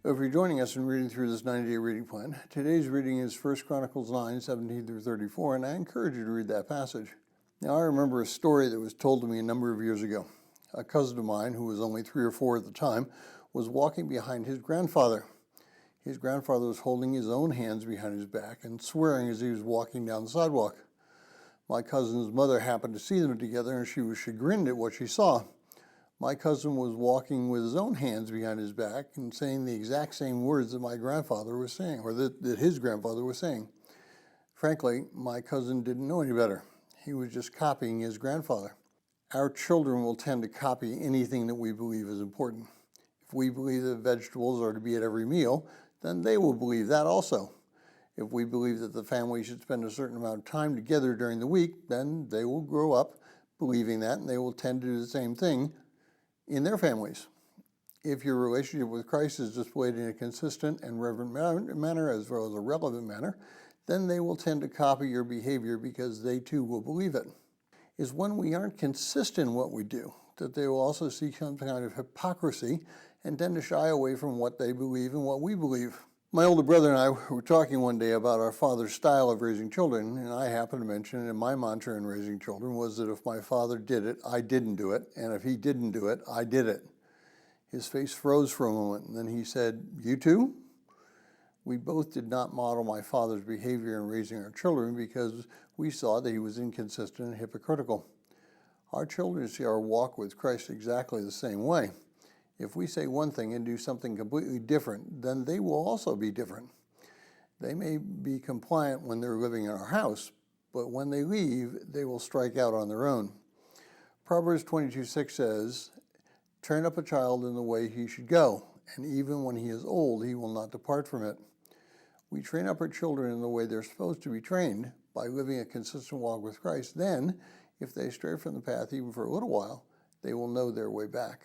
If you're joining us in reading through this 90-day reading plan, today's reading is 1 Chronicles 9, 17 through 34, and I encourage you to read that passage. Now, I remember a story that was told to me a number of years ago. A cousin of mine, who was only 3 or 4 at the time, was walking behind his grandfather. His grandfather was holding his own hands behind his back and swearing as he was walking down the sidewalk. My cousin's mother happened to see them together, and she was chagrined at what she saw. My cousin was walking with his own hands behind his back and saying the exact same words that my grandfather was saying, or that his grandfather was saying. Frankly, my cousin didn't know any better. He was just copying his grandfather. Our children will tend to copy anything that we believe is important. If we believe that vegetables are to be at every meal, then they will believe that also. If we believe that the family should spend a certain amount of time together during the week, then they will grow up believing that, and they will tend to do the same thing in their families. If your relationship with Christ is displayed in a consistent and reverent manner as well as a relevant manner, then they will tend to copy your behavior because they too will believe it. It's when we aren't consistent in what we do that they will also see some kind of hypocrisy and tend to shy away from what they believe and what we believe. My older brother and I were talking one day about our father's style of raising children, and I happened to mention that my mantra in raising children was that if my father did it, I didn't do it, and if he didn't do it, I did it. His face froze for a moment, and then he said, "You too?" We both did not model my father's behavior in raising our children because we saw that he was inconsistent and hypocritical. Our children see our walk with Christ exactly the same way. If we say one thing and do something completely different, then they will also be different. They may be compliant when they're living in our house, but when they leave, they will strike out on their own. Proverbs 22:6 says, "Train up a child in the way he should go, and even when he is old, he will not depart from it." We train up our children in the way they're supposed to be trained by living a consistent walk with Christ. Then, if they stray from the path even for a little while, they will know their way back.